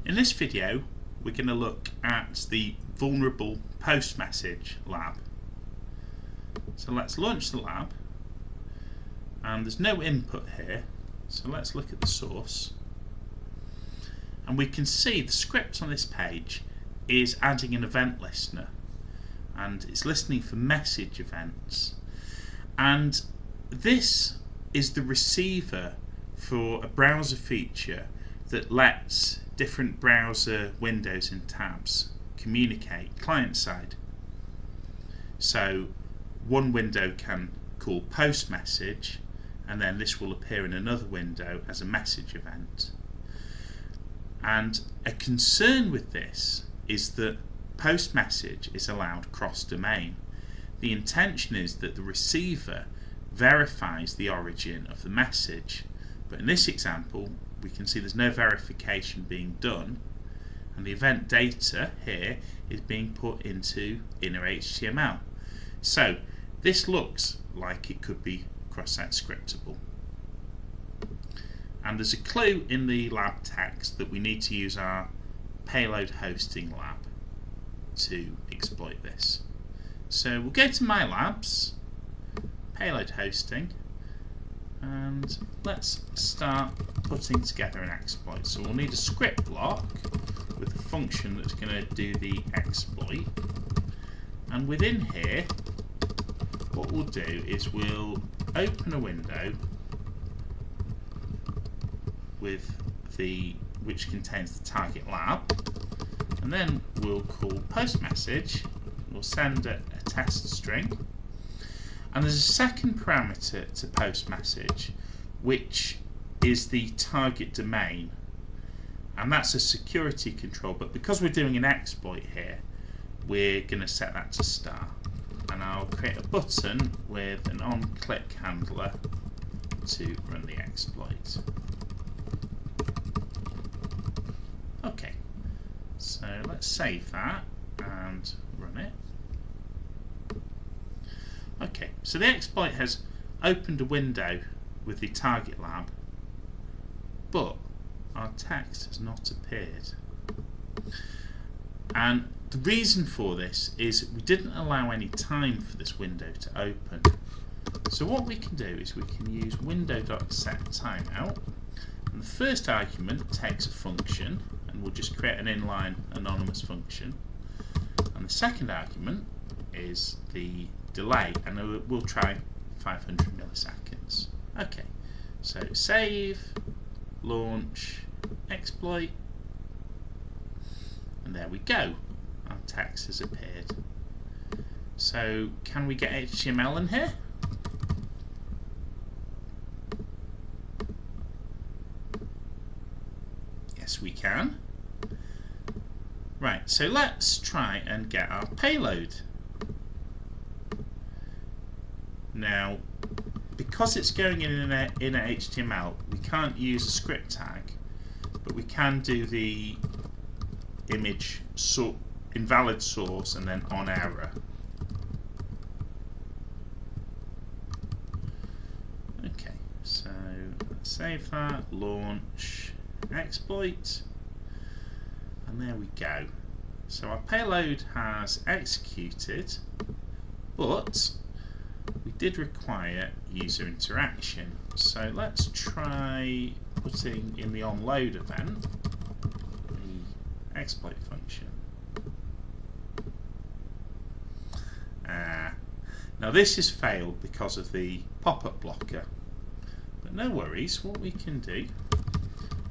In this video we're going to look at the vulnerable post message lab. So let's launch the lab, and there's no input here, so let's look at the source, and we can see the script on this page is adding an event listener, and it's listening for message events, and this is the receiver for a browser feature that lets different browser windows and tabs communicate client side. So one window can call post message, and then this will appear in another window as a message event. And a concern with this is that post message is allowed cross domain. The intention is that the receiver verifies the origin of the message, but in this example we can see there's no verification being done, and the event data here is being put into inner HTML. So this looks like it could be cross-site scriptable, and there's a clue in the lab text that we need to use our payload hosting lab to exploit this. So we'll go to My Labs, payload hosting, and let's start putting together an exploit. So we'll need a script block with a function that's going to do the exploit, and within here what we'll do is we'll open a window with which contains the target lab, and then we'll call post message. We'll send a test string, and there's a second parameter to post message which is the target domain, and that's a security control, but because we're doing an exploit here we're going to set that to star, and I'll create a button with an on-click handler to run the exploit. Okay, so let's save that and run it. Okay, so the exploit has opened a window with the target lab, but our text has not appeared. And the reason for this is we didn't allow any time for this window to open. So what we can do is we can use window.setTimeout, and the first argument takes a function, and we'll just create an inline anonymous function, and the second argument is the delay, and we'll try 500 milliseconds. Okay, so save, launch, exploit, and there we go, our text has appeared. So can we get HTML in here? Yes, we can. Right, so let's try and get our payload. Now, because it's going in a HTML, we can't use a script tag, but we can do the image invalid source and then on error. Okay, so let's save that, launch, exploit, and there we go. So our payload has executed, but we did require user interaction. So let's try putting in the onload event the exploit function. Now this has failed because of the pop-up blocker, but no worries. What we can do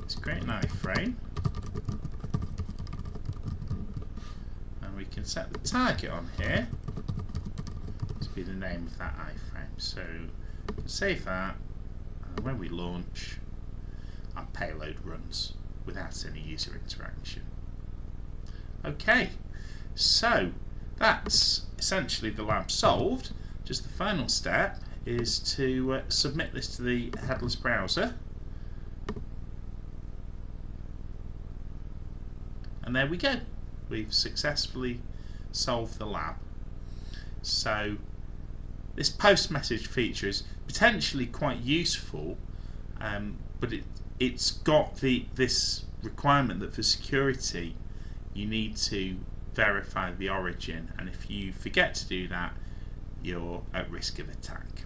is create an iframe, and we can set the target on here to be the name of that iframe. So save that, and when we launch, our payload runs without any user interaction. Okay, so that's essentially the lab solved. Just the final step is to submit this to the headless browser, and there we go. We've successfully solved the lab. So this post message feature is potentially quite useful, but it's got this requirement that for security you need to verify the origin, and if you forget to do that, you're at risk of attack.